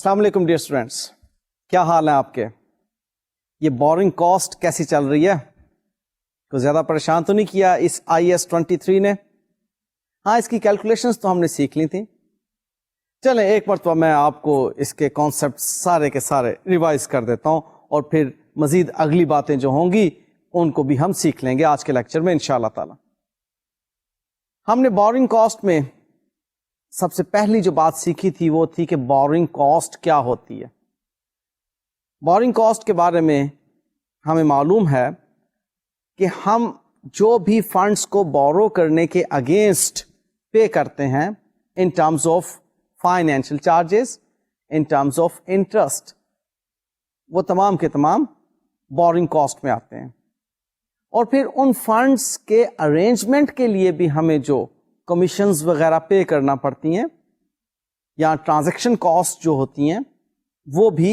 السلام علیکم dear students, کیا حال ہیں آپ کے؟ یہ بورنگ کاسٹ کیسی چل رہی ہے؟ کوئی زیادہ پریشان تو نہیں کیا اس IAS-23 نے؟ ہاں، اس کی کیلکولیشنز تو ہم نے سیکھ لی تھیں. چلیں ایک مرتبہ میں آپ کو اس کے کانسیپٹ سارے کے سارے ریوائز کر دیتا ہوں، اور پھر مزید اگلی باتیں جو ہوں گی ان کو بھی ہم سیکھ لیں گے آج کے لیکچر میں انشاءاللہ تعالی. ہم نے بورنگ کاسٹ میں سب سے پہلی جو بات سیکھی تھی وہ تھی کہ بورنگ کاسٹ کیا ہوتی ہے. بورنگ کاسٹ کے بارے میں ہمیں معلوم ہے کہ ہم جو بھی فنڈز کو بورو کرنے کے اگینسٹ پے کرتے ہیں in terms of financial charges, in terms of interest, وہ تمام کے تمام بورنگ کاسٹ میں آتے ہیں. اور پھر ان فنڈز کے ارینجمنٹ کے لیے بھی ہمیں جو کمیشنز وغیرہ پے کرنا پڑتی ہیں یا ٹرانزیکشن کاسٹ جو ہوتی ہیں وہ بھی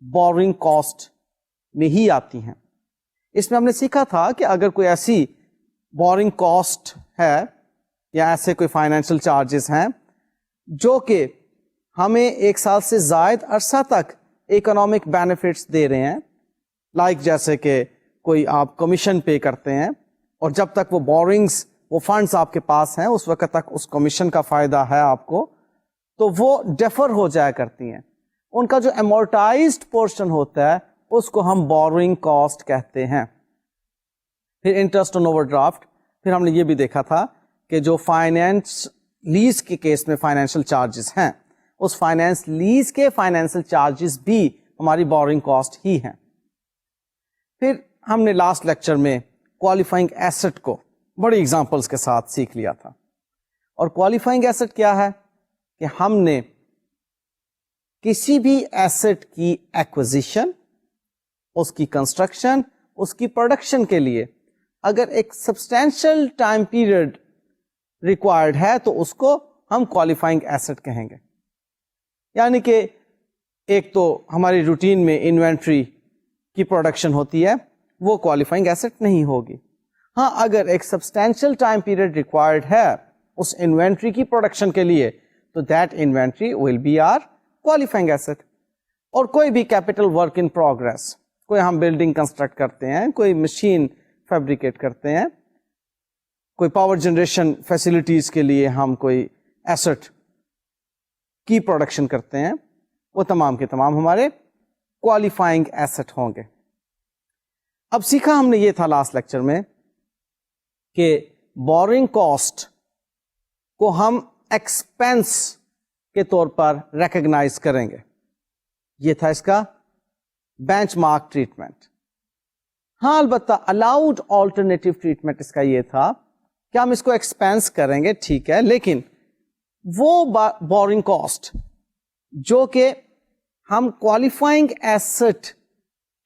بورنگ کاسٹ میں ہی آتی ہیں. اس میں ہم نے سیکھا تھا کہ اگر کوئی ایسی بورنگ کاسٹ ہے یا ایسے کوئی فائنینشیل چارجز ہیں جو کہ ہمیں ایک سال سے زائد عرصہ تک اکنامک بینیفٹس دے رہے ہیں، لائک جیسے کہ کوئی آپ کمیشن پے کرتے ہیں اور جب تک وہ بورنگز، وہ فنڈز آپ کے پاس ہیں اس وقت تک اس کمیشن کا فائدہ ہے آپ کو، تو وہ ڈیفر ہو جایا کرتی ہیں. ان کا جو امورٹائزڈ پورشن ہوتا ہے اس کو ہم بورنگ کاسٹ کہتے ہیں. پھر انٹرسٹ آن اوور ڈرافٹ، پھر ہم نے یہ بھی دیکھا تھا کہ جو فائنینس لیز کے کیس میں فائنینشیل چارجز ہیں، اس فائنینس لیز کے فائنینشیل چارجز بھی ہماری بورنگ کاسٹ ہی ہیں. پھر ہم نے لاسٹ لیکچر میں کوالیفائنگ ایسٹ کو بڑی ایگزامپلس کے ساتھ سیکھ لیا تھا. اور کوالیفائنگ ایسٹ کیا ہے کہ ہم نے کسی بھی ایسٹ کی ایکوزیشن، اس کی کنسٹرکشن، اس کی پروڈکشن کے لیے اگر ایک سبسٹینشیل ٹائم پیریڈ ریکوائرڈ ہے تو اس کو ہم کوالیفائنگ ایسٹ کہیں گے. یعنی کہ ایک تو ہماری روٹین میں انوینٹری کی پروڈکشن ہوتی ہے، وہ کوالیفائنگ ایسٹ نہیں ہوگی. ہاں، اگر ایک سبسٹینشیل ٹائم پیریڈ ریکوائرڈ ہے اس انوینٹری کی پروڈکشن کے لیے تو that inventory will be are qualifying asset. اور کوئی بھی کیپٹل ورک ان پروگرس، کوئی ہم بلڈنگ کنسٹرکٹ کرتے ہیں، کوئی مشین فیبریکیٹ کرتے ہیں، کوئی پاور جنریشن فیسلٹیز کے لیے ہم کوئی ایسٹ کی پروڈکشن کرتے ہیں، وہ تمام کے تمام ہمارے کوالیفائنگ ایسٹ ہوں گے. اب سیکھا ہم نے یہ تھا لاسٹ لیکچر میں کہ بورنگ کاسٹ کو ہم ایکسپینس کے طور پر ریکگنائز کریں گے. یہ تھا اس کا بینچ مارک ٹریٹمنٹ. ہاں، البتہ الاؤڈ آلٹرنیٹو ٹریٹمنٹ اس کا یہ تھا کہ ہم اس کو ایکسپینس کریں گے، ٹھیک ہے، لیکن وہ بورنگ کاسٹ جو کہ ہم کوالیفائنگ ایسٹ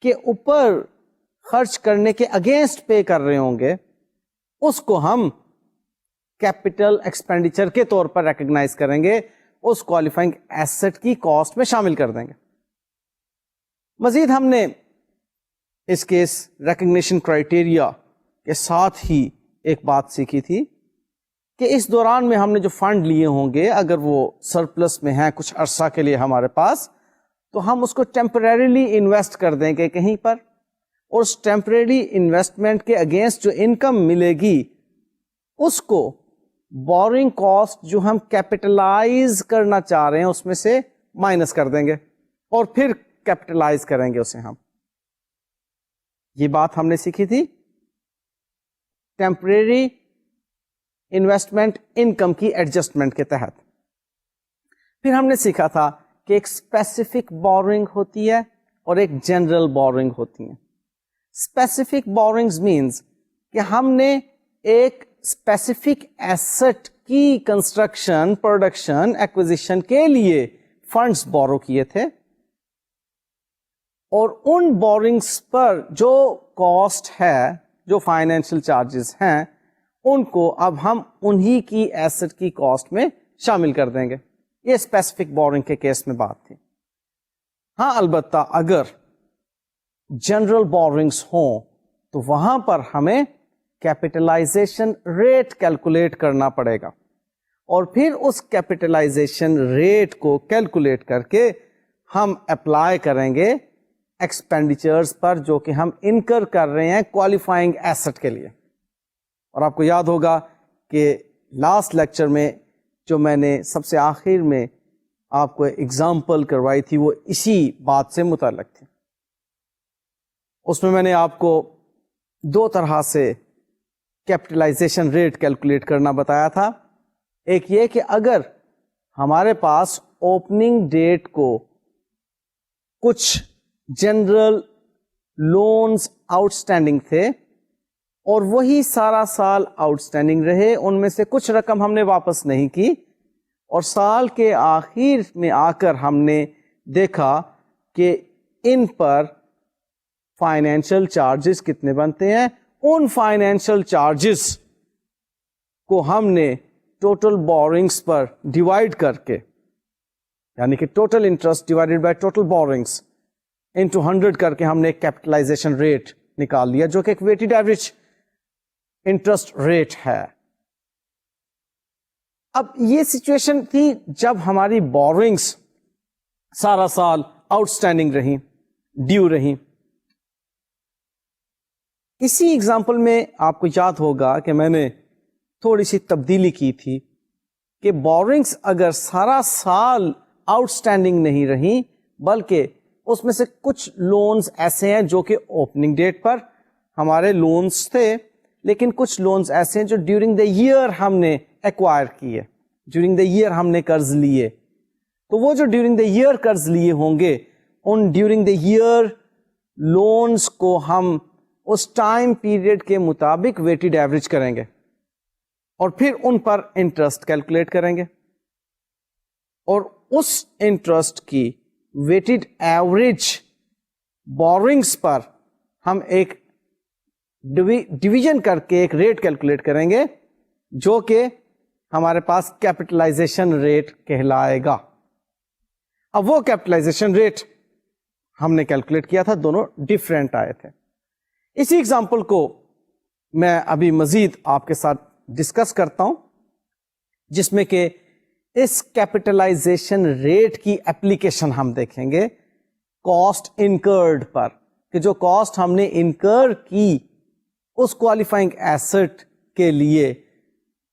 کے اوپر خرچ کرنے کے اگینسٹ پے کر رہے ہوں گے اس کو ہم کیپٹل ایکسپینڈیچر کے طور پر ریکگنائز کریں گے، اس کوالیفائنگ ایسٹ کی کاسٹ میں شامل کر دیں گے. مزید ہم نے اس کیس ریکگنیشن کرائٹیریا کے ساتھ ہی ایک بات سیکھی تھی کہ اس دوران میں ہم نے جو فنڈ لیے ہوں گے اگر وہ سرپلس میں ہیں کچھ عرصہ کے لیے ہمارے پاس، تو ہم اس کو ٹیمپریریلی انویسٹ کر دیں گے کہیں پر، اور اس ٹیمپریری انویسٹمنٹ کے اگینسٹ جو انکم ملے گی اس کو بورنگ کاسٹ جو ہم کیپٹلائز کرنا چاہ رہے ہیں اس میں سے مائنس کر دیں گے اور پھر کیپٹلائز کریں گے اسے ہم. یہ بات ہم نے سیکھی تھی ٹیمپریری انویسٹمنٹ انکم کی ایڈجسٹمنٹ کے تحت. پھر ہم نے سیکھا تھا کہ ایک اسپیسیفک بورنگ ہوتی ہے اور ایک جنرل بورنگ ہوتی ہے. اسپیسیفک بورنگز مینز کہ ہم نے ایک اسپیسیفک ایسٹ کی کنسٹرکشن، پروڈکشن، ایکوزیشن کے لیے فنڈز بورو کیے تھے، اور ان بورنگز پر جو کاسٹ ہے، جو فائنینشیل چارجز ہیں، ان کو اب ہم انہی کی ایسٹ کی کاسٹ میں شامل کر دیں گے. یہ اسپیسیفک بورنگ کے کیس میں بات تھی. ہاں، البتہ اگر جنرل بورنگز ہوں تو وہاں پر ہمیں کیپٹلائزیشن ریٹ کیلکولیٹ کرنا پڑے گا. اور پھر اس کیپٹلائزیشن ریٹ کو کیلکولیٹ کر کے ہم اپلائی کریں گے ایکسپینڈیچرز پر جو کہ ہم انکر کر رہے ہیں کوالیفائنگ ایسٹ کے لیے. اور آپ کو یاد ہوگا کہ لاسٹ لیکچر میں جو میں نے سب سے آخر میں آپ کو ایگزامپل کروائی تھی وہ اسی بات سے متعلق تھی. اس میں نے آپ کو دو طرح سے کیپٹلائزیشن ریٹ کیلکولیٹ کرنا بتایا تھا. ایک یہ کہ اگر ہمارے پاس اوپننگ ڈیٹ کو کچھ جنرل لونز آؤٹ اسٹینڈنگ تھے اور وہی سارا سال آؤٹ اسٹینڈنگ رہے, ان میں سے کچھ رقم ہم نے واپس نہیں کی اور سال کے آخر میں آ کر ہم نے دیکھا کہ ان پر فائنینشیل چارجز کتنے بنتے ہیں, ان فائنینشیل چارجز کو ہم نے ٹوٹل بورنگس پر ڈیوائڈ کر کے, یعنی کہ total interest divided by total borrowings into 100 کر کے ہم نے کیپٹلائزیشن ریٹ نکال لیا جو کہ ایک ویٹڈ ایوریج انٹرسٹ ریٹ ہے. اب یہ سچویشن تھی جب ہماری بورنگس سارا سال آؤٹ اسٹینڈنگ رہی, ڈیو رہی. اسی ایگزامپل میں آپ کو یاد ہوگا کہ میں نے تھوڑی سی تبدیلی کی تھی کہ بورنگس اگر سارا سال آؤٹ اسٹینڈنگ نہیں رہی بلکہ اس میں سے کچھ لونز ایسے ہیں جو کہ اوپننگ ڈیٹ پر ہمارے لونز تھے, لیکن کچھ لونز ایسے ہیں جو ڈیورنگ دا ایئر ہم نے ایکوائر کیے, ڈیورنگ دا ایئر ہم نے قرض لیے. تو وہ جو ڈیورنگ دا ایئر قرض لیے ہوں گے ان ڈیورنگ دا ایئر لونز کو ہم اس ٹائم پیریڈ کے مطابق ویٹڈ ایوریج کریں گے اور پھر ان پر انٹرسٹ کیلکولیٹ کریں گے اور اس انٹرسٹ کی ویٹڈ ایوریج بورنگس پر ہم ایک ڈویژن کر کے ایک ریٹ کیلکولیٹ کریں گے جو کہ ہمارے پاس کیپٹلائزیشن ریٹ کہلائے گا. اب وہ کیپٹلائزیشن ریٹ ہم نے کیلکولیٹ کیا تھا, دونوں ڈفرینٹ آئے تھے. اسی ایگزامپل کو میں ابھی مزید آپ کے ساتھ ڈسکس کرتا ہوں جس میں کہ اس کیپٹلائزیشن ریٹ کی اپلیکیشن ہم دیکھیں گے کاسٹ انکرڈ پر, کہ جو کاسٹ ہم نے انکر کی اس کوالیفائنگ ایسٹ کے لیے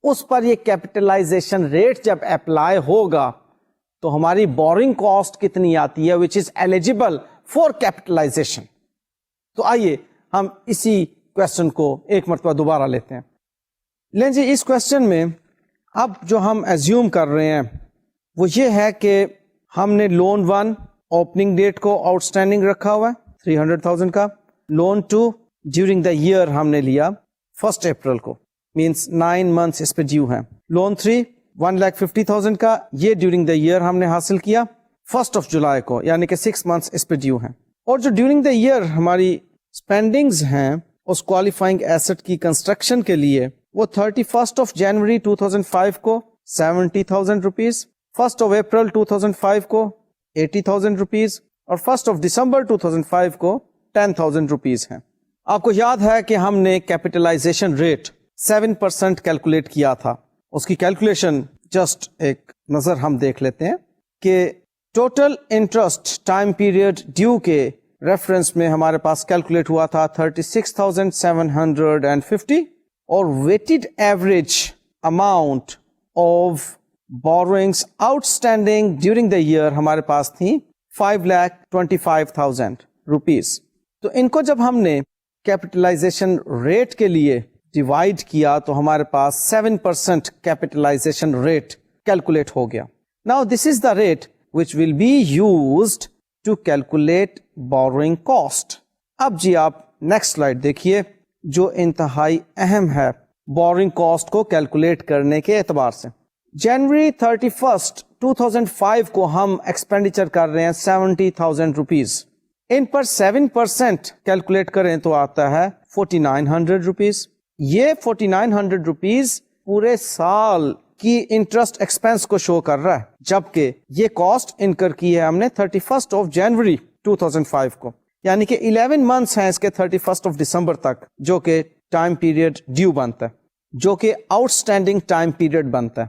اس پر یہ کیپٹلائزیشن ریٹ جب اپلائی ہوگا تو ہماری بورنگ کاسٹ کتنی آتی ہے وچ از ایلیجیبل فار کیپٹلائزیشن. تو آئیے ہم اسی کوشچن کو ایک مرتبہ دوبارہ لیتے ہیں. لیں جی, اس کوشچن میں اب جو ہم ایزیوم کر رہے ہیں وہ یہ ہے کہ ہم نے لون 1 اوپننگ ڈیٹ کو آؤٹ اسٹینڈنگ رکھا ہوا ہے 300,000 کا, لون 2 ڈیورنگ دا ایئر ہم نے لیا 1 اپریل کو, مینس 9 منتھس اس پہ ڈیو ہیں. لون 3 1,50,000 کا, یہ ڈیورنگ دا ایئر ہم نے حاصل کیا 1 جولائی کو, یعنی کہ 6 منتھس اس پہ ڈیو ہیں. اور جو ڈیورنگ دا ایئر ہماری اسپینڈنگز ہیں اس کوالیفائنگ ایسٹ کی کنسٹرکشن کے لیے وہ 31 جنوری 2005 کو 70,000 روپیز, 1 اپریل 2005 کو 80,000 روپیز اور 1 دسمبر 2005 کو 10,000 روپیز ہیں. آپ کو یاد ہے کہ ہم نے کیپٹلائزیشن ریٹ 7% کیلکولیٹ کیا تھا. اس کی کیلکولیشن جسٹ ایک نظر ہم دیکھ لیتے ہیں کہ total interest time period due کے ریفرنس میں ہمارے پاس کیلکولیٹ ہوا تھا 36,750 اور weighted average amount of borrowings outstanding during the year ہمارے پاس تھی 5,25,000 روپیز. تو ان کو جب ہم نے کیپٹلائزیشن ریٹ کے لیے ڈیوائڈ کیا تو ہمارے پاس 7% کیپٹلائزیشن ریٹ کیلکولیٹ ہو گیا. Now this is the rate which will be used to calculate borrowing cost. اب جی آپ نیکسٹ سلائیڈ دیکھیے جو انتہائی اہم ہے borrowing cost کو کیلکولیٹ کرنے کے اعتبار سے. جنوری 31 2005 کو ہم ایکسپینڈیچر کر رہے ہیں 70,000 روپیز. ان پر 7% کیلکولیٹ کریں تو آتا ہے 4,900 روپیز. یہ 4,900 روپیز پورے سال کی انٹرسٹ ایکسپینس کو شو کر رہا ہے, جبکہ یہ کاسٹ انکر کی ہے ہم نے 31 جنوری 2005 کو, یعنی کہ 11 منتھس ہیں اس کے 31 دسمبر تک جو کہ ٹائم پیریڈ ڈیو بنتا ہے, جو کہ آؤٹ اسٹینڈنگ ٹائم پیریڈ بنتا ہے.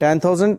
10,000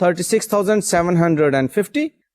36,750,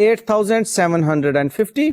8,750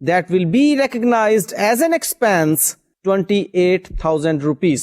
that will be recognized as an expense 28,000 rupees.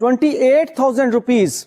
28,000 rupees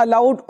allowed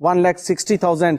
1,60,000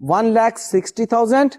1,60,000।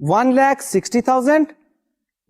1,60,000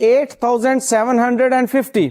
8,750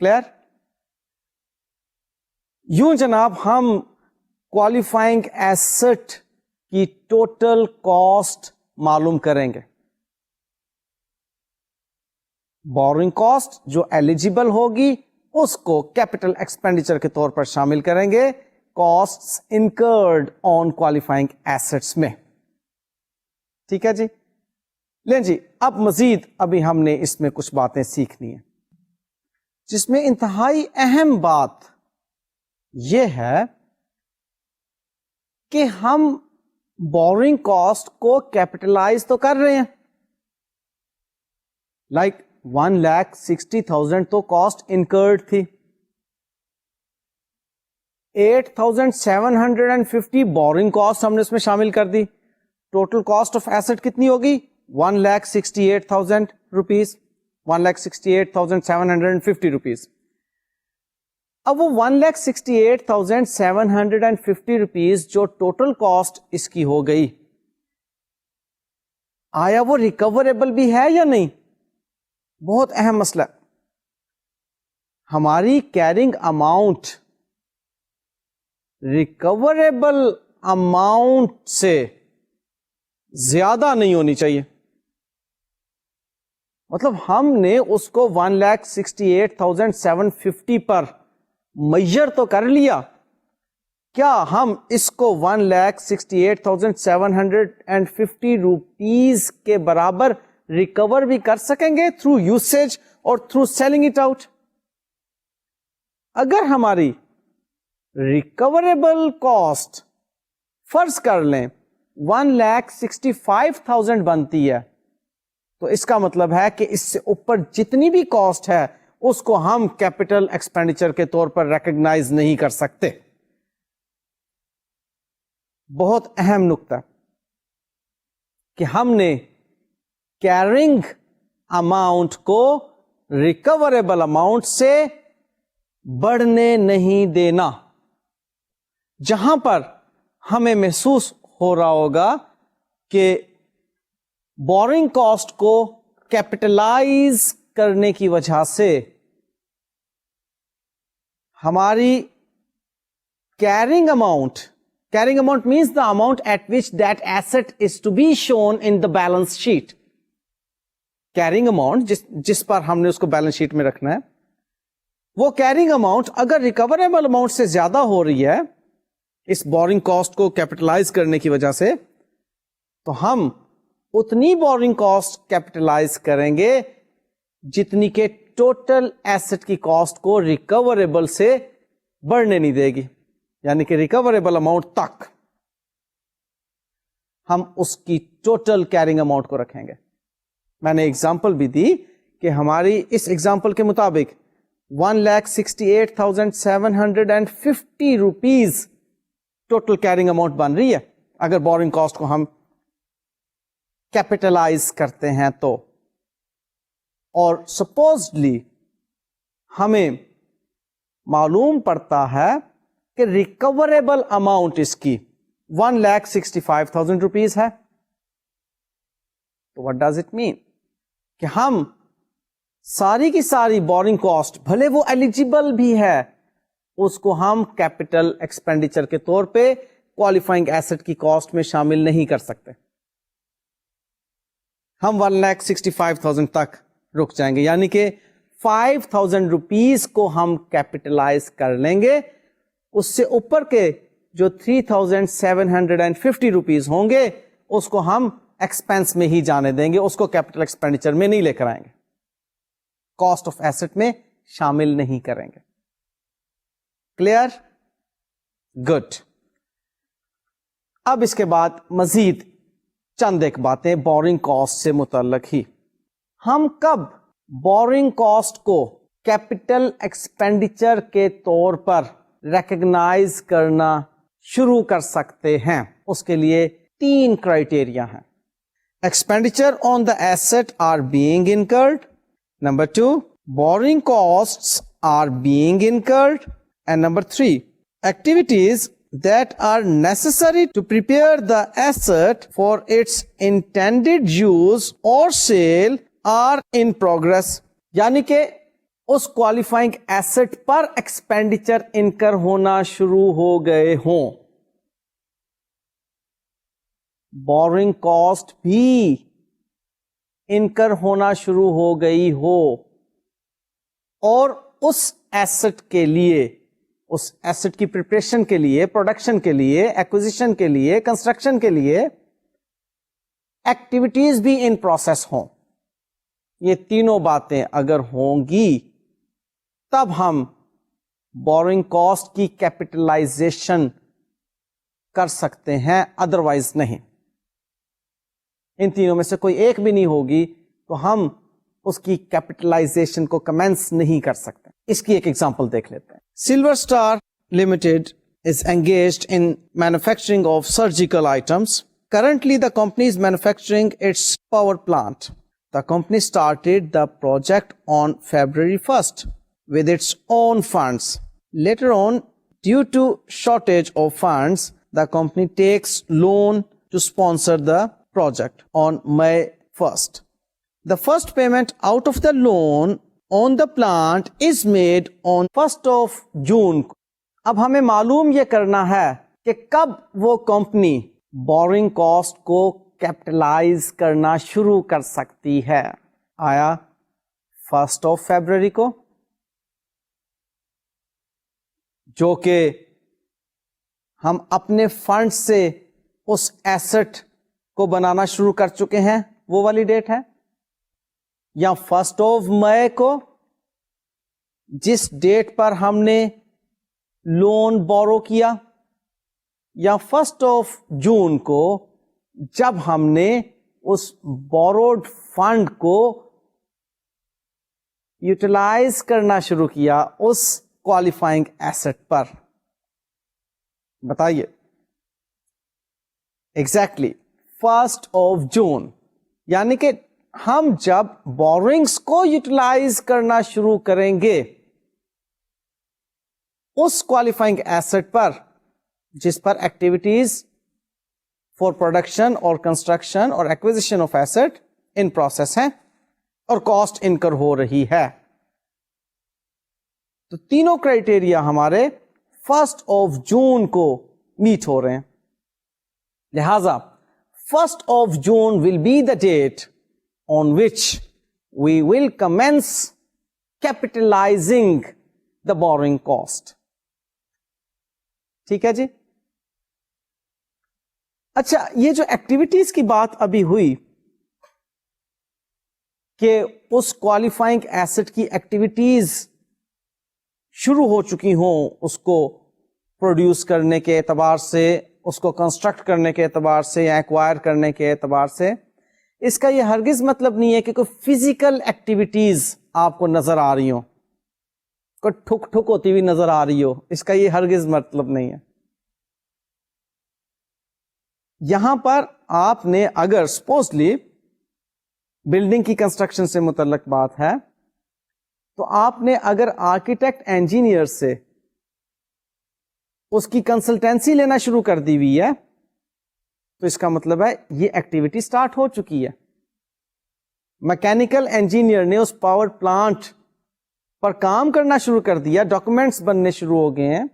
clear? یوں جناب ہم کوالیفائنگ ایسٹ کی ٹوٹل کاسٹ معلوم کریں گے. بورنگ کاسٹ جو ایلیجیبل ہوگی اس کو کیپٹل ایکسپینڈیچر کے طور پر شامل کریں گے کاسٹس انکرڈ آن کوالیفائنگ ایسٹس میں. ٹھیک ہے جی. لیں جی اب مزید ابھی ہم نے اس میں کچھ باتیں سیکھنی ہیں جس میں انتہائی اہم بات یہ ہے کہ ہم بورنگ کاسٹ کو کیپٹلائز تو کر رہے ہیں. لائک 1,60,000 تو کاسٹ انکرڈ تھی. 8,750 بورنگ کاسٹ ہم نے اس میں شامل کر دی. ٹوٹل کاسٹ آف ایسٹ کتنی ہوگی؟ 1,68,000 روپیز. 1,68,750 روپیز. اب وہ 1,68,750 روپیز جو ٹوٹل کاسٹ اس کی ہو گئی, آیا وہ ریکوریبل بھی ہے یا نہیں؟ بہت اہم مسئلہ. ہماری کیرنگ اماؤنٹ ریکوریبل اماؤنٹ سے زیادہ نہیں ہونی چاہیے. مطلب ہم نے اس کو 1,68,750 پر میجر تو کر لیا, کیا ہم اس کو 1,68,750 روپیز کے برابر ریکور بھی کر سکیں گے تھرو یوسیج اور تھرو سیلنگ اٹ آؤٹ؟ اگر ہماری ریکوریبل کاسٹ فرض کر لیں 1,65,000 بنتی ہے, تو اس کا مطلب ہے کہ اس سے اوپر جتنی بھی کاسٹ ہے اس کو ہم کیپٹل ایکسپینڈیچر کے طور پر ریکگنائز نہیں کر سکتے. بہت اہم نقطہ کہ ہم نے کیرنگ اماؤنٹ کو ریکوریبل اماؤنٹ سے بڑھنے نہیں دینا. جہاں پر ہمیں محسوس ہو رہا ہوگا کہ بورنگ کاسٹ کو کیپٹلائز کرنے کی وجہ سے ہماری carrying amount means the amount at which that asset is to be shown in the balance sheet. Carrying amount جس پر ہم نے اس کو بیلنس شیٹ میں رکھنا ہے, وہ کیرنگ اماؤنٹ اگر ریکوریبل اماؤنٹ سے زیادہ ہو رہی ہے اس بورنگ کاسٹ کو کیپٹلائز کرنے کی وجہ سے, تو ہم اتنی بورنگ کاسٹ کیپٹلائز کریں گے جتنی کہ ٹوٹل ایسٹ کی کاسٹ کو ریکوریبل سے بڑھنے نہیں دے گی. یعنی کہ ریکوریبل اماؤنٹ تک ہم اس کی ٹوٹل کیرنگ اماؤنٹ کو رکھیں گے. میں نے اگزامپل بھی دی کہ ہماری اس اگزامپل کے مطابق 1,68,750 روپیز ٹوٹل کیرنگ اماؤنٹ بن رہی ہے اگر بورنگ کاسٹ کو ہم کیپٹلائز کرتے ہیں تو. اور سپوزلی ہمیں معلوم پڑتا ہے کہ ریکوریبل اماؤنٹ اس کی 1,65,000 روپیز ہے. تو what does it mean؟ کہ ہم ساری کی ساری بورنگ کاسٹ بھلے وہ ایلیجیبل بھی ہے اس کو ہم کیپٹل ایکسپینڈیچر کے طور پہ کوالیفائنگ ایسٹ کی کاسٹ میں شامل نہیں کر سکتے. ہم 1,65,000 تک رک جائیں گے, یعنی کہ 5,000 روپیز کو ہم کیپٹلائز کر لیں گے. اس سے اوپر کے جو 3,750 روپیز ہوں گے اس کو ہم ایکسپینس میں ہی جانے دیں گے, اس کو کیپٹل ایکسپینڈیچر میں نہیں لے کر آئیں گے, کاسٹ آف ایسٹ میں شامل نہیں کریں گے. کلیئر؟ گڈ. اب اس کے بعد مزید چند ایک باتیں بورنگ کاسٹ سے متعلق ہی. ہم کب بورنگ کاسٹ کو کیپٹل ایکسپینڈیچر کے طور پر ریکگنائز کرنا شروع کر سکتے ہیں؟ اس کے لیے 3 کرائٹیریا ہیں. Expenditure on the asset are being incurred. Number 2, borrowing costs are being incurred. And number 3, activities that are necessary to prepare the asset for its intended use or sale are in progress. یعنی کہ اس qualifying asset پر expenditure incur ہونا شروع ہو گئے ہوں. Boring cost بھی incur ہونا شروع ہو گئی ہو اور اس ایسٹ کے لیے، اس ایسٹ کی پریپریشن کے لیے، پروڈکشن کے لیے، ایکوزیشن کے لیے، کنسٹرکشن کے لیے ایکٹیویٹیز بھی ان پروسیس ہوں. یہ تینوں باتیں اگر ہوں گی تب ہم بورنگ کاسٹ کی کیپٹلائزیشن کر سکتے ہیں، ادروائز نہیں. ان تینوں میں سے کوئی ایک بھی نہیں ہوگی تو ہم اس کی کیپٹلائزیشن کو کمنس نہیں کر سکتے. اس کی ایک ایگزامپل دیکھ لیتے ہیں. Silver star limited is engaged in manufacturing of surgical items. Currently, the company is manufacturing its power plant. The company started the project on February 1st with its own funds. Later on, due to shortage of funds, the company takes loan to sponsor the project on May 1st. The first payment out of the loan on the plant is made on 1st of June. اب ہمیں معلوم یہ کرنا ہے کہ کب وہ company boring cost کو کیپٹلائز کرنا شروع کر سکتی ہے. آیا 1 فروری کو، جو کہ ہم اپنے فنڈ سے اس ایسٹ کو بنانا شروع کر چکے ہیں، وہ والی ڈیٹ ہے، یا 1 مئی کو جس ڈیٹ پر ہم نے لون بورو کیا، یا 1 جون کو جب ہم نے اس بوروڈ فنڈ کو یوٹیلائز کرنا شروع کیا اس کوالیفائنگ ایسٹ پر. بتائیے ایگزیکٹلی 1 جون، یعنی کہ ہم جب بورنگز کو یوٹیلائز کرنا شروع کریں گے اس کوالیفائنگ ایسٹ پر جس پر ایکٹیویٹیز فار پروڈکشن اور کنسٹرکشن اور acquisition of asset in process ہیں اور کاسٹ انکر ہو رہی ہے. تو تینوں کرائٹیریا ہمارے 1 جون کو میٹ ہو رہے ہیں. لہذا 1 June will be the date on which we will commence capitalizing the borrowing cost. ٹھیک ہے جی. اچھا، یہ جو ایکٹیویٹیز کی بات ابھی ہوئی کہ اس کوالیفائنگ ایسٹ کی ایکٹیویٹیز شروع ہو چکی ہوں، اس کو پروڈیوس کرنے کے اعتبار سے، اس کو کنسٹرکٹ کرنے کے اعتبار سے یا ایکوائر کرنے کے اعتبار سے، اس کا یہ ہرگز مطلب نہیں ہے کہ کوئی فزیکل ایکٹیویٹیز آپ کو نظر آ رہی ہوں، کوئی ٹھک ٹھک ہوتی ہوئی نظر آ رہی ہو. اس کا یہ ہرگز مطلب نہیں ہے. یہاں پر آپ نے اگر سپوزلی بلڈنگ کی کنسٹرکشن سے متعلق بات ہے تو آپ نے اگر آرکیٹیکٹ انجینئر سے اس کی کنسلٹینسی لینا شروع کر دی ہوئی ہے تو اس کا مطلب ہے یہ ایکٹیویٹی سٹارٹ ہو چکی ہے. میکینیکل انجینئر نے اس پاور پلانٹ پر کام کرنا شروع کر دیا، ڈاکومنٹس بننے شروع ہو گئے ہیں،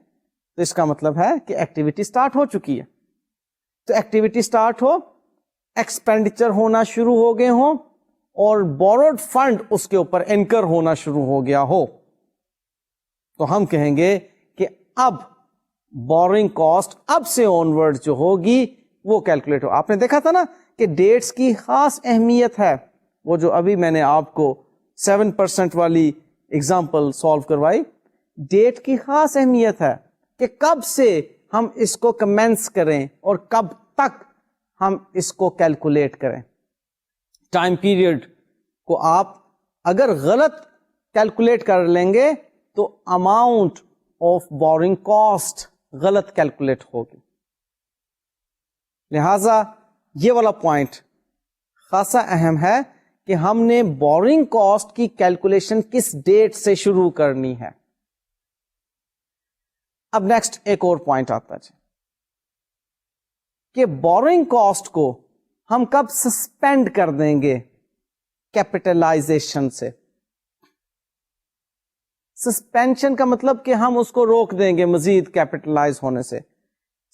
تو اس کا مطلب ہے کہ ایکٹیویٹی سٹارٹ ہو چکی ہے. تو ایکٹیویٹی سٹارٹ ہو، ایکسپینڈیچر ہونا شروع ہو گئے ہوں اور بوروڈ فنڈ اس کے اوپر انکر ہونا شروع ہو گیا ہو، تو ہم کہیں گے کہ اب بورنگ کاسٹ اب سے آنورڈ جو ہوگی وہ کیلکولیٹ ہو. آپ نے دیکھا تھا نا کہ ڈیٹس کی خاص اہمیت ہے، وہ جو ابھی میں نے آپ کو 7% والی ایگزامپل سالو کروائی، ڈیٹ کی خاص اہمیت ہے کہ کب سے ہم اس کو کمنس کریں اور کب تک ہم اس کو کیلکولیٹ کریں. ٹائم پیریڈ کو آپ اگر غلط کیلکولیٹ کر لیں گے تو اماؤنٹ آف بورنگ کاسٹ غلط کیلکولیٹ ہوگی. لہذا یہ والا پوائنٹ خاصا اہم ہے کہ ہم نے بورنگ کاسٹ کی کیلکولیشن کس ڈیٹ سے شروع کرنی ہے. اب نیکسٹ ایک اور پوائنٹ آتا ہے کہ بورنگ کاسٹ کو ہم کب سسپینڈ کر دیں گے کیپٹلائزیشن سے. سسپینشن کا مطلب کہ ہم اس کو روک دیں گے مزید کیپٹلائز ہونے سے.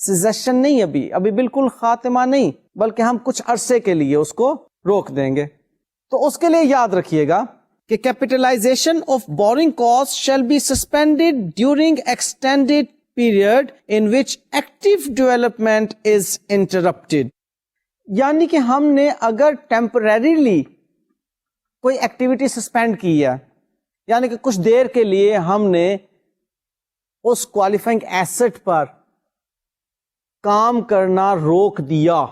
سیزیشن نہیں، ابھی بالکل خاتمہ نہیں، بلکہ ہم کچھ عرصے کے لیے اس کو روک دیں گے. تو اس کے لیے یاد رکھیے گا کہ capitalization of boring cost shall be suspended during extended period in which active development is interrupted. یعنی کہ ہم نے اگر ٹیمپریریلی کوئی ایکٹیویٹی سسپینڈ کی ہے، یعنی کہ کچھ دیر کے لیے ہم نے اس کوالیفائنگ ایسٹ پر کام کرنا روک دیا،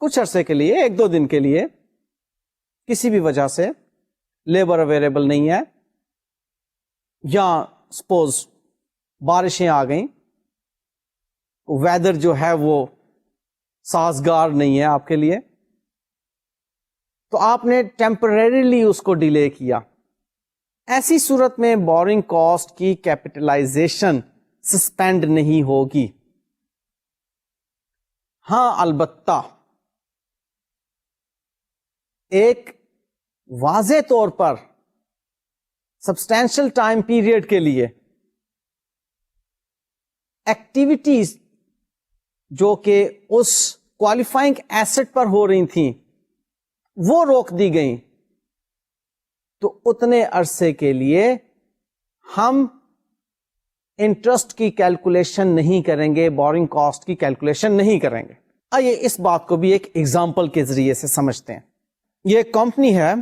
کچھ عرصے کے لیے، 1-2 دن کے لیے، کسی بھی وجہ سے لیبر اویلیبل نہیں ہے، یا سپوز بارشیں آ گئیں، ویدر جو ہے وہ سازگار نہیں ہے آپ کے لیے، تو آپ نے ٹیمپریریلی اس کو ڈیلے کیا. ایسی صورت میں بورنگ کاسٹ کی کیپٹلائزیشن سسپینڈ نہیں ہوگی. ہاں البتہ ایک واضح طور پر سبسٹینشل ٹائم پیریڈ کے لیے ایکٹیویٹیز جو کہ اس کوالیفائنگ ایسٹ پر ہو رہی تھیں وہ روک دی گئیں، تو اتنے عرصے کے لیے ہم انٹرسٹ کی کیلکولیشن نہیں کریں گے، بورنگ کاسٹ کی کیلکولیشن نہیں کریں گے. آئیے اس بات کو بھی ایک ایگزامپل کے ذریعے سے سمجھتے ہیں. یہ ایک کمپنی ہے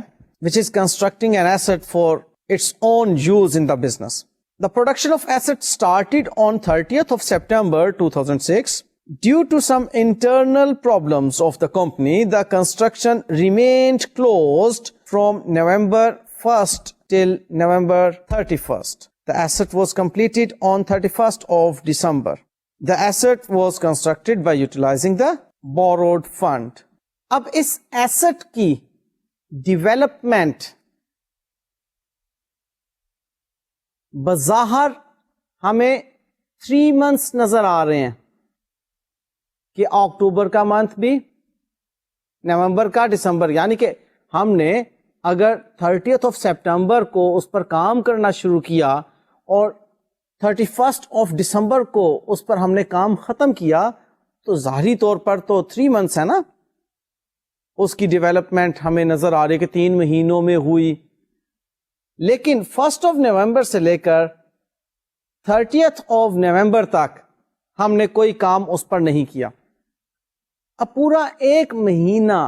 which is constructing an asset for its own use in the business. The production of assets started on 30th of September 2006. Due to some internal problems of the company, the construction remained closed from November 1st till November 31st. The asset was completed on 31st of December. The asset was constructed by utilizing the borrowed fund. اب اس asset کی development بظاہر ہمیں 3 months نظر آ رہے ہیں کہ اکتوبر کا month بھی، نومبر کا، دسمبر، یعنی کہ ہم نے اگر 30th of September کو اس پر کام کرنا شروع کیا اور 31st of December کو اس پر ہم نے کام ختم کیا، تو ظاہری طور پر تو 3 months ہے نا. اس کی ڈیولپمنٹ ہمیں نظر آ رہی کہ 3 مہینوں میں ہوئی. لیکن 1st of November سے لے کر 30th of November تک ہم نے کوئی کام اس پر نہیں کیا. اب پورا 1 مہینہ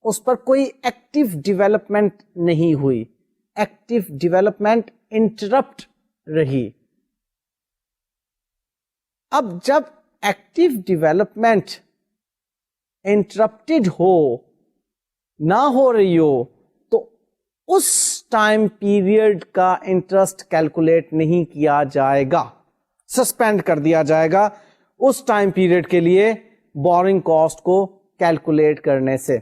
اس پر کوئی ایکٹیو ڈیولپمنٹ نہیں ہوئی، ایکٹیو ڈیولپمنٹ انٹرپٹ رہی. اب جب ایکٹیو ڈیولپمنٹ انٹرپٹیڈ ہو، نہ ہو رہی ہو، تو اس ٹائم پیریڈ کا انٹرسٹ کیلکولیٹ نہیں کیا جائے گا، سسپینڈ کر دیا جائے گا اس ٹائم پیریڈ کے لیے بورنگ کاسٹ کو کیلکولیٹ کرنے سے.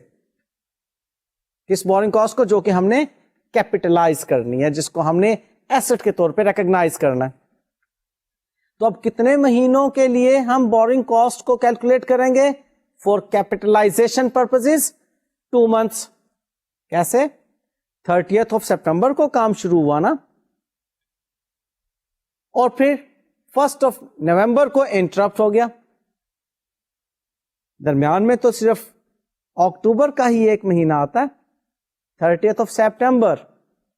کس بورنگ کاسٹ کو؟ جو کہ ہم نے کیپٹلائز کرنی ہے، جس کو ہم نے ایسٹ کے طور پہ ریکگنائز کرنا ہے. تو اب کتنے مہینوں کے لیے ہم بورنگ کاسٹ کو کیلکولیٹ کریں گے؟ For capitalization purposes 2 months. کیسے؟ 30th of September کو کام شروع ہوا نا، اور پھر 1st of November کو انٹرپٹ ہو گیا. درمیان میں تو صرف اکتوبر کا ہی 1 مہینہ آتا ہے. 30th of September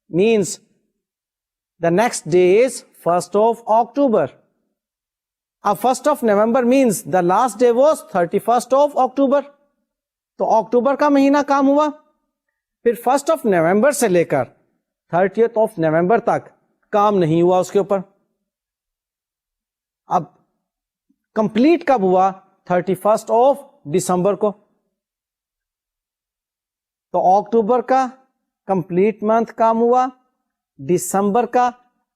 means the next day is 1st of October. اب 1st of November means the last day was 31st of October. تو اکتوبر کا مہینہ کام ہوا، پھر 1st of November سے لے کر 30th of November تک کام نہیں ہوا اس کے اوپر. اب کمپلیٹ کب ہوا؟ 31st of December کو. تو اکتوبر کا کمپلیٹ منتھ کام ہوا، دسمبر کا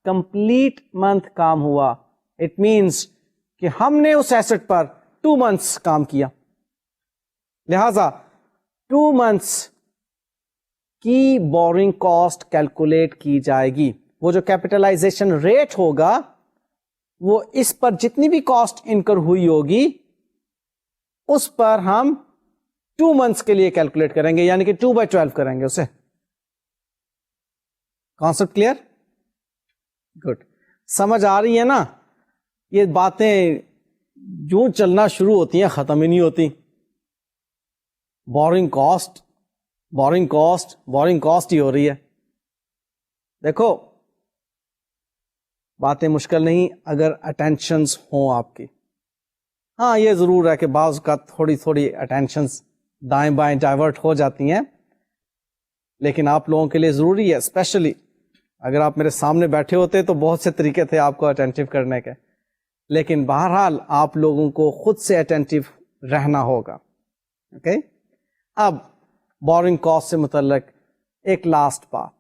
کمپلیٹ منتھ کام ہوا. اٹ مینس کہ ہم نے اس ایسٹ پر 2 months کام کیا. لہذا 2 months کی بورنگ کاسٹ کیلکولیٹ کی جائے گی. وہ جو کیپٹلائزیشن ریٹ ہوگا وہ اس پر جتنی بھی کاسٹ انکر ہوئی ہوگی اس پر ہم 2 months کے لیے کیلکولیٹ کریں گے، یعنی کہ 2/12 کریں گے اسے. Concept clear? گڈ. سمجھ آ رہی ہے نا؟ یہ باتیں جو چلنا شروع ہوتی ہیں ختم ہی نہیں ہوتی. Boring cost boring cost boring cost ہی ہو رہی ہے. دیکھو باتیں مشکل نہیں اگر اٹینشنز ہوں آپ کی. ہاں یہ ضرور ہے کہ بعض کا تھوڑی تھوڑی اٹینشنز دائیں بائیں ڈائیورٹ ہو جاتی ہیں, لیکن آپ لوگوں کے لیے ضروری ہے, اسپیشلی اگر آپ میرے سامنے بیٹھے ہوتے تو بہت سے طریقے تھے آپ کو اٹینٹیو کرنے کے, لیکن بہرحال آپ لوگوں کو خود سے اٹینٹیو رہنا ہوگا. اوکے اب بورنگ کاسٹ سے متعلق ایک لاسٹ بات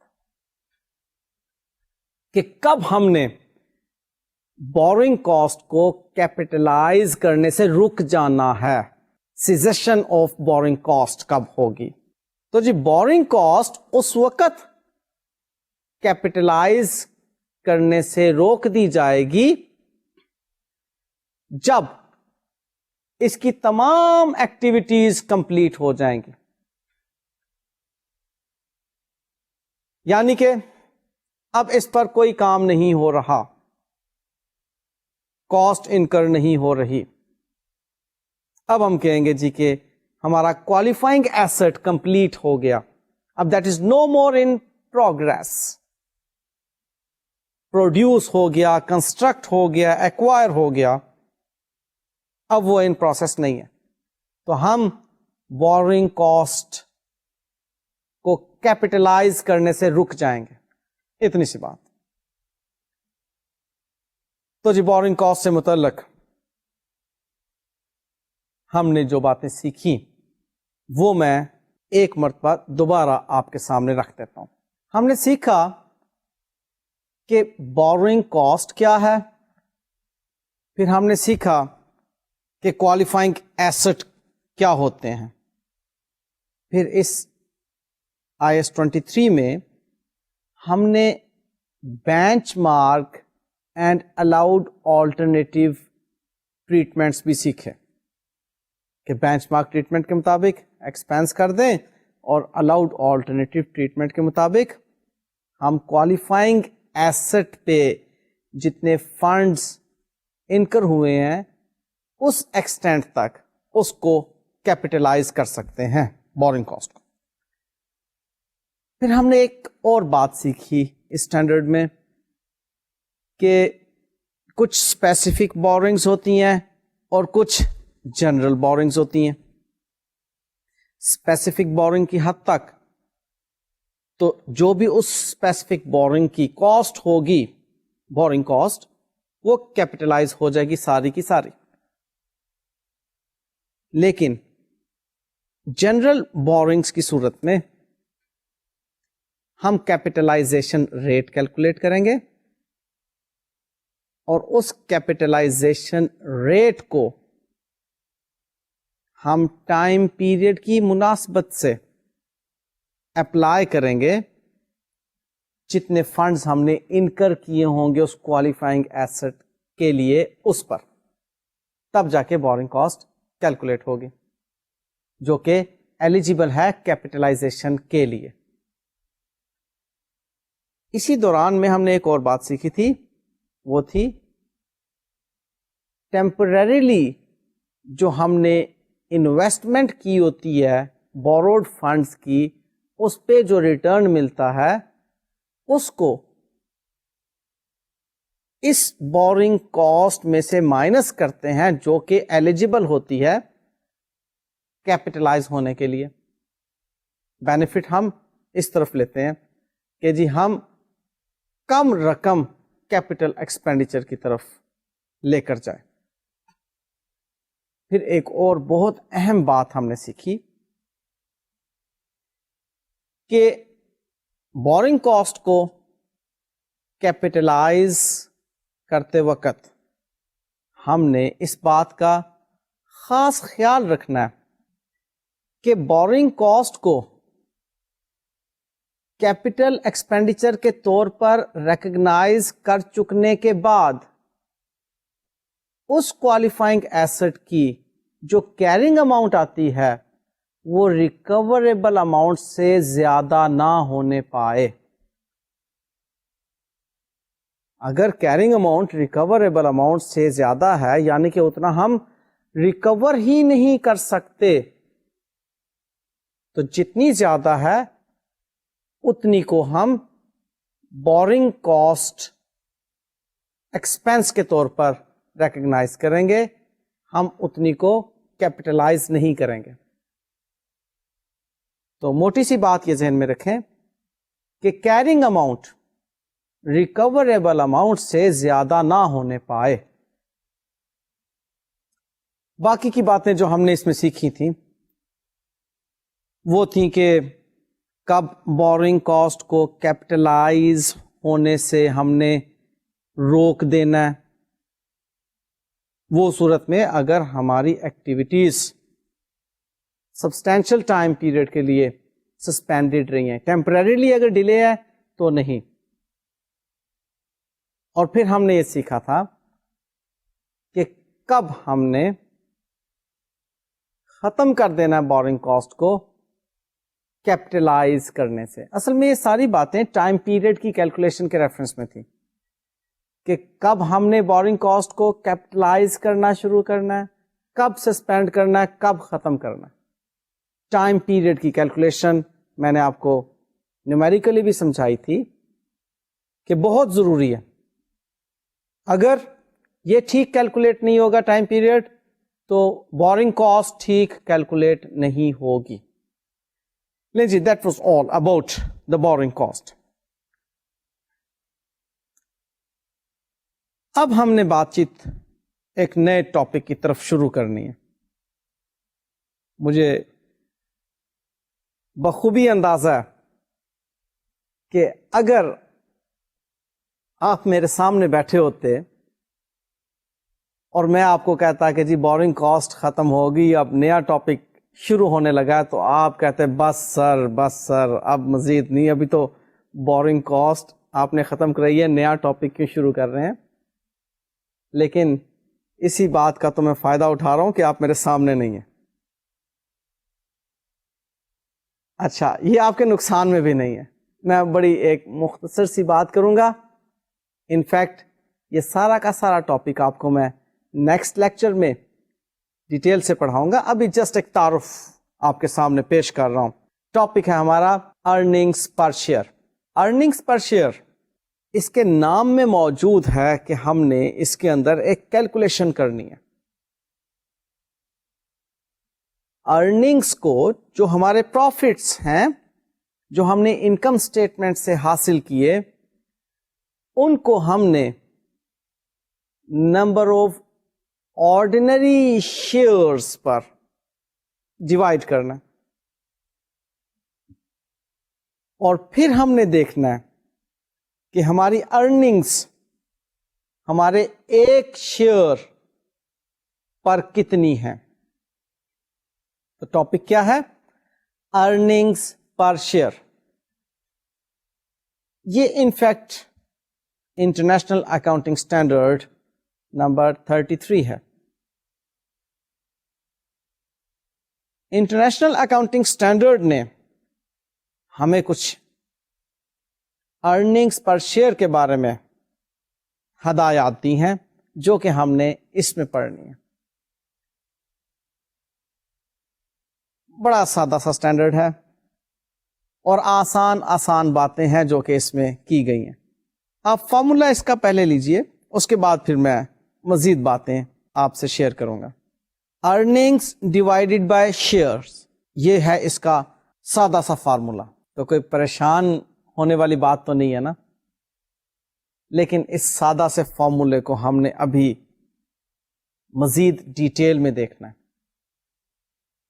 کہ کب ہم نے بورنگ کاسٹ کو کیپٹلائز کرنے سے رک جانا ہے, سیزیشن آف بورنگ کاسٹ کب ہوگی. تو جی بورنگ کاسٹ اس وقت کیپٹلائز کرنے سے روک دی جائے گی جب اس کی تمام ایکٹیویٹیز کمپلیٹ ہو جائیں گی. یعنی کہ اب اس پر کوئی کام نہیں ہو رہا, کاسٹ انکر نہیں ہو رہی, اب ہم کہیں گے جی کہ ہمارا کوالیفائنگ ایسٹ کمپلیٹ ہو گیا, اب that is no more in progress, produce ہو گیا, کنسٹرکٹ ہو گیا, ایکوائر ہو گیا, اب وہ ان پروسیس نہیں ہے. تو ہم بورنگ کاسٹ کو کیپٹلائز کرنے سے رک جائیں گے. اتنی سی بات. تو جی بورنگ کاسٹ سے متعلق ہم نے جو باتیں سیکھی وہ میں ایک مرتبہ دوبارہ آپ کے سامنے رکھ دیتا ہوں. ہم نے سیکھا کہ بورنگ کاسٹ کیا ہے, پھر ہم نے سیکھا کہ کوالیفائنگ ایسٹ کیا ہوتے ہیں, پھر اس IAS 23 میں ہم نے bench mark and allowed alternative treatments بھی سیکھے کہ بینچ مارک ٹریٹمنٹ کے مطابق ایکسپینس کر دیں اور الاؤڈ آلٹرنیٹیو ٹریٹمنٹ کے مطابق ہم کوالیفائنگ ایسٹ پہ جتنے فنڈز انکر ہوئے ہیں اس ایکسٹینٹ تک اس کو کیپٹلائز کر سکتے ہیں بورنگ کاسٹ کو. پھر ہم نے ایک اور بات سیکھی اسٹینڈرڈ میں کہ کچھ اسپیسیفک بورنگز ہوتی ہیں اور کچھ جنرل بورنگز ہوتی ہیں. اسپیسیفک بورنگ کی حد تک تو جو بھی اس اسپیسیفک بورنگ کی کاسٹ ہوگی, بورنگ کاسٹ, وہ کیپٹلائز ہو جائے گی ساری کی ساری. لیکن جنرل بورنگز کی صورت میں ہم کیپٹلائزیشن ریٹ کیلکولیٹ کریں گے اور اس کیپٹلائزیشن ریٹ کو ہم ٹائم پیریڈ کی مناسبت سے اپلائی کریں گے جتنے فنڈز ہم نے انکر کیے ہوں گے اس کوالیفائنگ ایسٹ کے لیے اس پر, تب جا کے بورنگ کاسٹ کیلکولیٹ ہوگی جو کہ ایلیجیبل ہے کیپٹلائزیشن کے لیے. اسی دوران میں ہم نے ایک اور بات سیکھی تھی, وہ تھی ٹیمپرریلی جو ہم نے انویسٹمنٹ کی ہوتی ہے بوروڈ فنڈز کی, اس پہ جو ریٹرن ملتا ہے اس کو اس بورنگ کاسٹ میں سے مائنس کرتے ہیں جو کہ ایلیجیبل ہوتی ہے کیپٹلائز ہونے کے لیے. بینیفٹ ہم اس طرف لیتے ہیں کہ جی ہم کم رقم کیپٹل ایکسپینڈیچر کی طرف لے کر جائیں. پھر ایک اور بہت اہم بات ہم نے سیکھی کہ بورنگ کاسٹ کو کیپٹلائز کرتے وقت ہم نے اس بات کا خاص خیال رکھنا ہے کہ بورنگ کاسٹ کو کیپٹل ایکسپینڈیچر کے طور پر ریکگنائز کر چکنے کے بعد اس کوالیفائنگ ایسٹ کی جو کیرنگ اماؤنٹ آتی ہے وہ ریکوریبل اماؤنٹ سے زیادہ نہ ہونے پائے. اگر کیرنگ اماؤنٹ ریکوریبل اماؤنٹ سے زیادہ ہے یعنی کہ اتنا ہم ریکور ہی نہیں کر سکتے، تو جتنی زیادہ ہے اتنی کو ہم بورنگ کاسٹ ایکسپینس کے طور پر ریکگنائز کریں گے، ہم اتنی کو کیپٹلائز نہیں کریں گے. تو موٹی سی بات یہ ذہن میں رکھیں کہ کیرنگ اماؤنٹ ریکوریبل اماؤنٹ سے زیادہ نہ ہونے پائے. باقی کی باتیں جو ہم نے اس میں سیکھی تھیں وہ تھیں کہ کب بورنگ کاسٹ کو کیپٹلائز ہونے سے ہم نے روک دینا ہے، وہ صورت میں اگر ہماری ایکٹیویٹیز سبسٹینشل ٹائم پیریڈ کے لیے سسپینڈیڈ رہی ہیں، ٹیمپریریلی اگر ڈیلے ہے تو نہیں. اور پھر ہم نے یہ سیکھا تھا کہ کب ہم نے ختم کر دینا بورنگ کاسٹ کو کیپٹلائز کرنے سے. اصل میں یہ ساری باتیں ٹائم پیریڈ کی کیلکولیشن کے ریفرنس میں تھی کہ کب ہم نے بورنگ کاسٹ کو کیپٹلائز کرنا شروع کرنا ہے، کب سسپینڈ کرنا ہے، کب ختم کرنا ہے. ٹائم پیریڈ کی کیلکولیشن میں نے آپ کو نیومیریکلی بھی سمجھائی تھی کہ بہت ضروری ہے. اگر یہ ٹھیک کیلکولیٹ نہیں ہوگا ٹائم پیریڈ تو بورنگ کاسٹ ٹھیک کیلکولیٹ نہیں ہوگی. لیں جی، that was all about the boring cost. اب ہم نے بات چیت ایک نئے ٹاپک کی طرف شروع کرنی ہے. مجھے بخوبی اندازہ ہے کہ اگر آپ میرے سامنے بیٹھے ہوتے اور میں آپ کو کہتا کہ جی بورنگ کاسٹ ختم ہوگی، اب نیا ٹاپک شروع ہونے لگا، تو آپ کہتے بس سر اب مزید نہیں، ابھی تو بورنگ کاسٹ آپ نے ختم کرائی ہے، نیا ٹاپک کیوں شروع کر رہے ہیں. لیکن اسی بات کا تو میں فائدہ اٹھا رہا ہوں کہ آپ میرے سامنے نہیں ہیں. اچھا، یہ آپ کے نقصان میں بھی نہیں ہے. میں بڑی ایک مختصر سی بات کروں گا. انفیکٹ یہ سارا کا سارا ٹاپک آپ کو میں نیکسٹ لیکچر میں ڈیٹیل سے پڑھاؤں گا. ابھی جسٹ ایک تعارف آپ کے سامنے پیش کر رہا ہوں. ٹاپک ہے ہمارا earnings per share. Earnings per share اس کے نام میں موجود ہے کہ ہم نے اس کے اندر ایک کیلکولیشن کرنی ہے. ارننگز کو، جو ہمارے پروفٹس ہیں جو ہم نے انکم سٹیٹمنٹ سے حاصل کیے، ان کو ہم نے number of ordinary shares per divide کرنا، اور پھر ہم نے دیکھنا ہے کہ ہماری ارننگز ہمارے ایک شیئر پر کتنی ہے. تو ٹاپک کیا ہے؟ Earnings per share. یہ in fact international accounting standard number 33 ہے. انٹرنیشنل اکاؤنٹنگ اسٹینڈرڈ نے ہمیں کچھ ارننگز پر شیئر کے بارے میں ہدایات دی ہیں جو کہ ہم نے اس میں پڑھنی ہے. بڑا سادہ سا اسٹینڈرڈ ہے اور آسان باتیں ہیں جو کہ اس میں کی گئی ہیں. آپ فارمولا اس کا پہلے لیجئے، اس کے بعد پھر میں مزید باتیں آپ سے شیئر کروں گا. ارننگز ڈیوائڈیڈ بائی شیئرز، یہ ہے اس کا سادہ سا فارمولا. تو کوئی پریشان ہونے والی بات تو نہیں ہے نا؟ لیکن اس سادہ سے فارمولے کو ہم نے ابھی مزید ڈیٹیل میں دیکھنا ہے،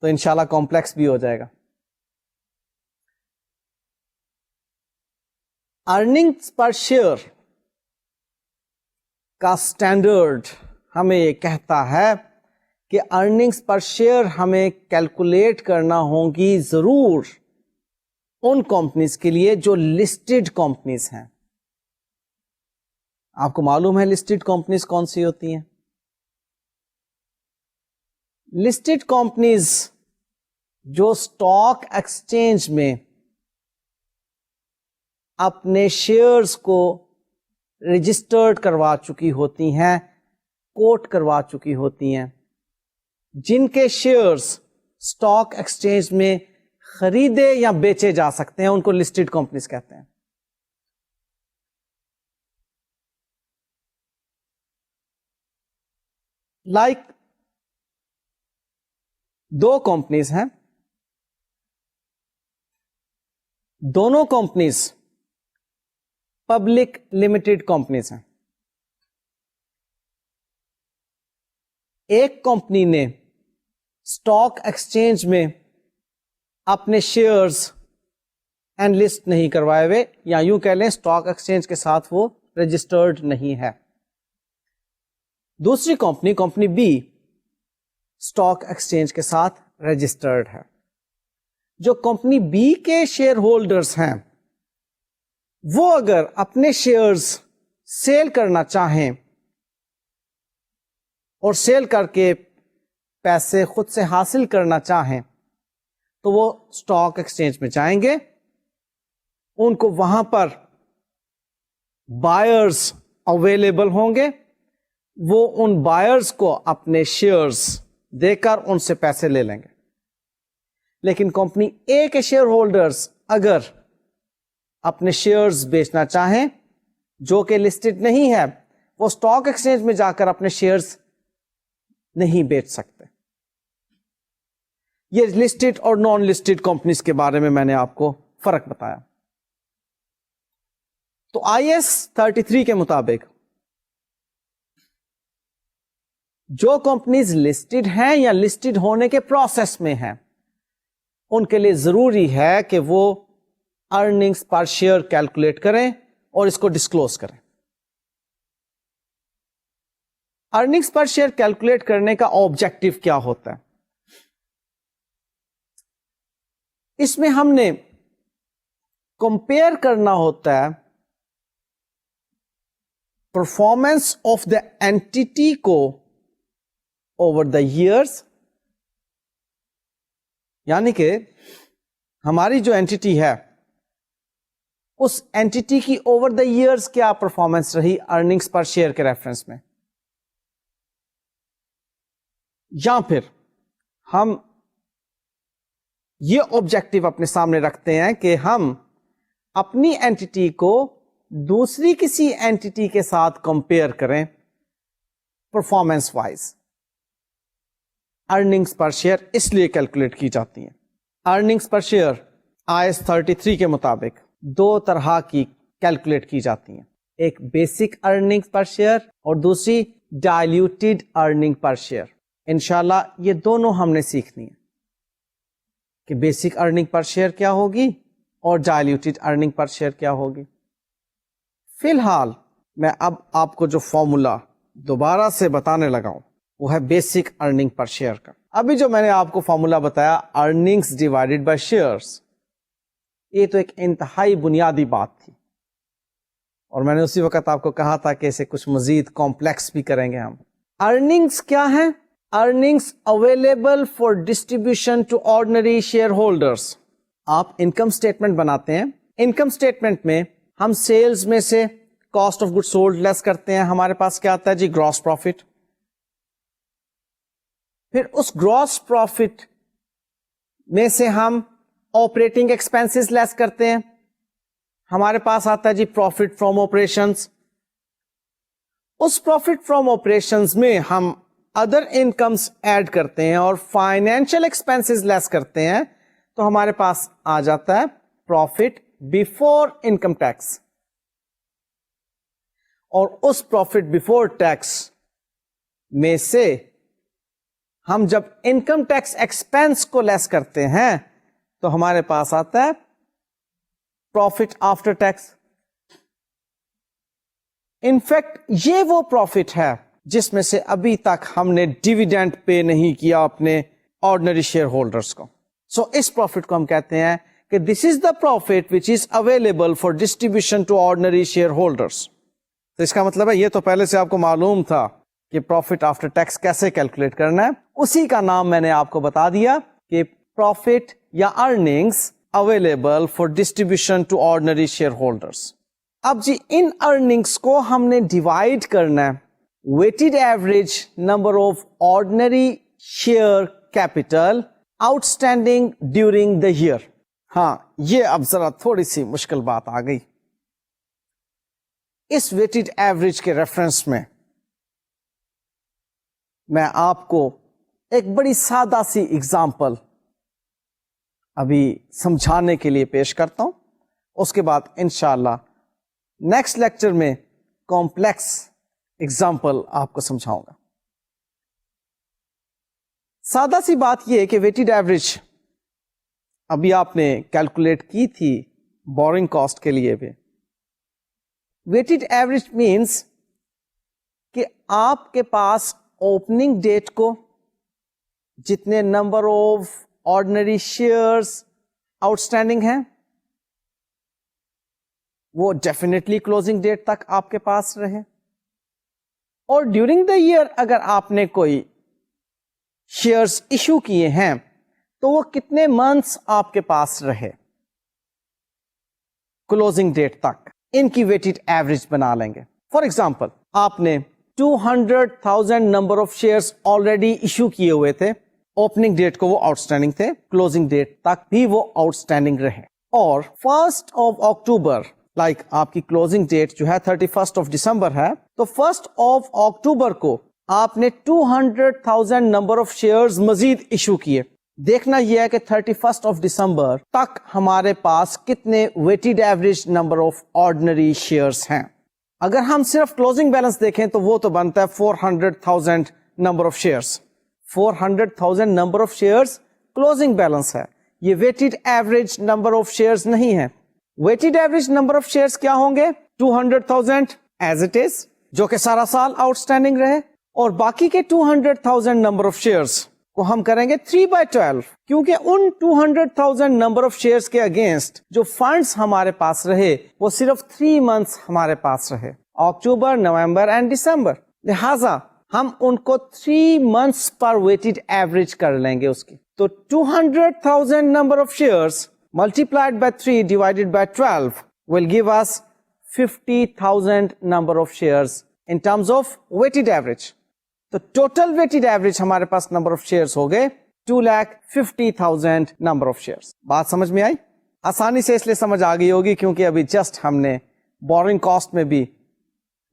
تو انشاءاللہ کمپلیکس بھی ہو جائے گا. ارننگز پر شیئر کا اسٹینڈرڈ ہمیں یہ کہتا ہے کہ ارننگز پر شیئر ہمیں کیلکولیٹ کرنا ہوگی ضرور ان کمپنیز کے لیے جو لسٹڈ کمپنیز ہیں. آپ کو معلوم ہے لسٹڈ کمپنیز کون سی ہوتی ہیں؟ لسٹڈ کمپنیز جو اسٹاک ایکسچینج میں اپنے شیئرز کو رجسٹرڈ کروا چکی ہوتی ہیں، کوٹ کروا چکی ہوتی ہیں، جن کے شیئرز اسٹاک ایکسچینج میں خریدے یا بیچے جا سکتے ہیں، ان کو لسٹڈ کمپنیز کہتے ہیں. لائک دو کمپنیز ہیں، دونوں کمپنیز پبلک لمیٹڈ کمپنیز ہیں. ایک کمپنی نے اسٹاک ایکسچینج میں اپنے شیئرز انلسٹ نہیں کروائے ہوئے، یا یوں کہہ لیں اسٹاک ایکسچینج کے ساتھ وہ رجسٹرڈ نہیں ہے. دوسری کمپنی بی اسٹاک ایکسچینج کے ساتھ رجسٹرڈ ہے. جو کمپنی بی کے شیئر ہولڈرز ہیں وہ اگر اپنے شیئرز سیل کرنا چاہیں اور سیل کر کے پیسے خود سے حاصل کرنا چاہیں تو وہ اسٹاک ایکسچینج میں جائیں گے، ان کو وہاں پر بائرز اویلیبل ہوں گے، وہ ان بائرز کو اپنے شیئرز دے کر ان سے پیسے لے لیں گے. لیکن کمپنی اے کے شیئر ہولڈرز اگر اپنے شیئرز بیچنا چاہیں جو کہ لسٹڈ نہیں ہے، وہ اسٹاک ایکسچینج میں جا کر اپنے شیئرز نہیں بیچ سکتے. یہ لسٹڈ اور نان لسٹڈ کمپنیز کے بارے میں نے آپ کو فرق بتایا. تو IAS 33 کے مطابق جو کمپنیز لسٹڈ ہیں یا لسٹڈ ہونے کے پروسیس میں ہیں، ان کے لیے ضروری ہے کہ وہ ارننگز پر شیئر کیلکولیٹ کریں اور اس کو ڈسکلوز کریں. ارننگز پر شیئر کیلکولیٹ کرنے کا آبجیکٹو کیا ہوتا ہے؟ اس میں ہم نے کمپیئر کرنا ہوتا ہے پرفارمنس آف دا اینٹی کو اوور دا ایئرس، یعنی کہ ہماری جو اینٹی ہے اس اینٹی کی اوور دا ایئرس کیا پرفارمنس رہی ارننگز پر شیئر کے ریفرنس میں، یا پھر ہم یہ آبجیکٹو اپنے سامنے رکھتے ہیں کہ ہم اپنی اینٹی کو دوسری کسی اینٹی کے ساتھ کمپیئر کریں performance wise. Earnings per share اس لیے کیلکولیٹ کی جاتی ہیں. ارننگز پر شیئر IAS 33 کے مطابق دو طرح کی کیلکولیٹ کی جاتی ہیں، ایک بیسک ارننگز پر شیئر اور دوسری ڈائلیوٹیڈ ارننگ پر شیئر. انشاءاللہ یہ دونوں ہم نے سیکھنی ہے کہ بیسک ارننگ پر شیئر کیا ہوگی اور ڈائلیوٹیڈ ارننگ پر شیئر کیا ہوگی. فی الحال میں اب آپ کو جو فارمولا دوبارہ سے بتانے لگا ہوں وہ ہے بیسک ارننگ پر شیئر کا. ابھی جو میں نے آپ کو فارمولا بتایا ارننگز ڈیوائڈیڈ بائی شیئرز، یہ تو ایک انتہائی بنیادی بات تھی، اور میں نے اسی وقت آپ کو کہا تھا کہ اسے کچھ مزید کمپلیکس بھی کریں گے ہم. ارننگز کیا ہے؟ Earnings available for distribution to ordinary share holders. آپ انکم اسٹیٹمنٹ بناتے ہیں، انکم اسٹیٹمنٹ میں ہم سیلز میں سے cost of good sold less کرتے ہیں، ہمارے پاس کیا آتا ہے جی گراس پروفٹ. پھر اس گراس پروفٹ میں سے ہم آپریٹنگ ایکسپینسز لیس کرتے ہیں، ہمارے پاس آتا ہے جی پروفٹ فرام آپریشنز. اس پروفٹ فرام آپریشنز میں ہم ادر انکمز ایڈ کرتے ہیں اور فائنینشیل ایکسپینسز لیس کرتے ہیں، تو ہمارے پاس آ جاتا ہے پروفٹ بفور انکم ٹیکس. اور اس پروفٹ بفور ٹیکس میں سے ہم جب انکم ٹیکس ایکسپینس کو لیس کرتے ہیں تو ہمارے پاس آتا ہے پروفٹ آفٹر ٹیکس. انفیکٹ یہ وہ پروفٹ ہے جس میں سے ابھی تک ہم نے ڈیویڈینڈ پے نہیں کیا اپنے آرڈنری شیئر ہولڈرز کو. سو اس پروفٹ کو ہم کہتے ہیں کہ this is the profit which is available for distribution to ordinary share holders. تو اس کا مطلب ہے یہ تو پہلے سے آپ کو معلوم تھا کہ پروفٹ آفٹر ٹیکس کیسے کیلکولیٹ کرنا ہے. اسی کا نام میں نے آپ کو بتا دیا کہ پروفٹ یا earnings available for distribution to ordinary share holders. اب جی ان ارننگس کو ہم نے ڈیوائڈ کرنا ہے weighted average number of ordinary share capital outstanding during the year. ہاں یہ اب ذرا تھوڑی سی مشکل بات آ گئی. اس ویٹڈ ایوریج کے ریفرنس میں میں آپ کو ایک بڑی سادہ سی اگزامپل ابھی سمجھانے کے لیے پیش کرتا ہوں. اس کے بعد انشاءاللہ نیکسٹ لیکچر میں کمپلیکس اگزامپل آپ کو سمجھاؤں گا. سادہ سی بات یہ کہ ویٹڈ ایوریج ابھی آپ نے کیلکولیٹ کی تھی بورنگ کاسٹ کے لیے بھی. ویٹڈ ایوریج مینس کہ آپ کے پاس اوپننگ ڈیٹ کو جتنے number of ordinary shares out standing ہیں وہ ڈیفینیٹلی کلوزنگ ڈیٹ تک آپ کے پاس رہے, اور ڈیورنگ دا ایئر اگر آپ نے کوئی شیئرز ایشو کیے ہیں تو وہ کتنے منتھس آپ کے پاس رہے کلوزنگ ڈیٹ تک, ان کی ویٹڈ ایوریج بنا لیں گے. فار ایگزامپل آپ نے 200,000 number of shares already issue کیے ہوئے تھے, اوپننگ ڈیٹ کو وہ آؤٹ اسٹینڈنگ تھے, کلوزنگ ڈیٹ تک بھی وہ آؤٹ اسٹینڈنگ رہے, اور 1 اکتوبر لائک آپ کی کلوزنگ ڈیٹ جو ہے 31 دسمبر ہے, تو 1 اکتوبر کو آپ نے 200,000 نمبر آف شیئرز مزید ایشو کیے. دیکھنا یہ ہے کہ 31 دسمبر تک ہمارے پاس کتنے weighted average number of ordinary shares ہیں. اگر ہم صرف کلوزنگ بیلنس دیکھیں تو وہ تو بنتا ہے 400,000 number of shares. 400,000 number of shares closing balance ہے, یہ weighted average number of shares نہیں ہے. Weighted average number of shares کیا ہوں گے 200,000 ایز اٹ از جو کہ سارا سال آؤٹ اسٹینڈنگ رہے, اور باقی کے 200,000 نمبر آف شیئرز کو ہم کریں گے 3/12 کیونکہ ان 200,000 نمبر آف شیئرز کے اگینسٹ جو فنڈز ہمارے پاس رہے وہ صرف 3 منتھس ہمارے پاس رہے, اکتوبر, نومبر اینڈ دسمبر. لہذا ہم ان کو 3 منتھس پر ویٹڈ ایوریج کر لیں گے اس کی. تو 200,000 number of shares multiplied by 3 divided by 12 will give us 50,000 number of shares in terms of weighted average. تو ٹوٹل ویٹڈ ایوریج ہمارے پاس نمبر آف شیئرز ہو گئے 250,000 نمبر آف شیئرز. بات سمجھ میں آئی؟ آسانی سے اس لیے سمجھ آ گئی ہوگی کیونکہ ابھی جسٹ ہم نے بورنگ کاسٹ میں بھی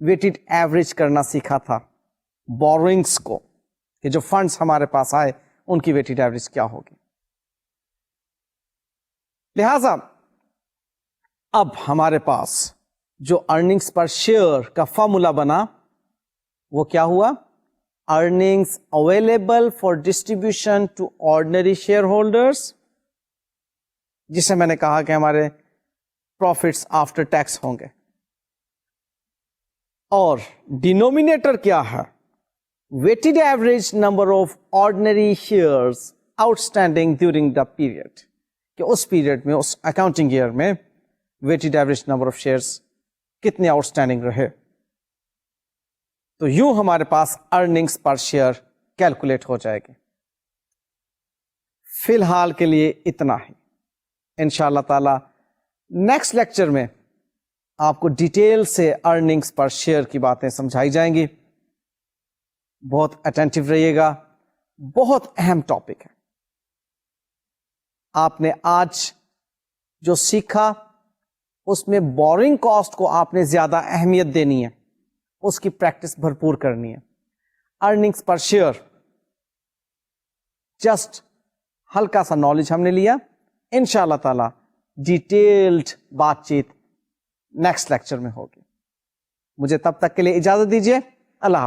ویٹڈ ایوریج کرنا سیکھا تھا, بورنگس کو کہ جو فنڈز ہمارے پاس آئے ان کی ویٹڈ ایوریج کیا ہوگی. لہذا اب ہمارے پاس جو ارننگس پر شیئر کا فارمولا بنا وہ کیا ہوا, earnings available for distribution to ordinary share holders, جسے میں نے کہا کہ ہمارے پروفٹس آفٹر ٹیکس ہوں گے, اور ڈینومینیٹر کیا ہے weighted average number of ordinary shares out standing during the period, کہ اس پیریڈ میں اس اکاؤنٹنگ ایئر میں weighted average number of shares کتنے آؤٹ اسٹینڈنگ رہے. تو یوں ہمارے پاس ارننگس پر شیئر کیلکولیٹ ہو جائے گی. فی الحال کے لیے اتنا ہی. انشاءاللہ تعالی نیکسٹ لیکچر میں آپ کو ڈیٹیل سے ارننگس پر شیئر کی باتیں سمجھائی جائیں گی. بہت اٹینٹو رہیے گا, بہت اہم ٹاپک ہے. آپ نے آج جو سیکھا اس میں بورنگ کاسٹ کو آپ نے زیادہ اہمیت دینی ہے, اس کی پریکٹس بھرپور کرنی ہے. ارننگس پر شیئر جسٹ ہلکا سا نالج ہم نے لیا. انشاءاللہ تعالی ڈیٹیلڈ بات چیت نیکسٹ لیکچر میں ہوگی. مجھے تب تک کے لیے اجازت دیجیے. اللہ حافظ.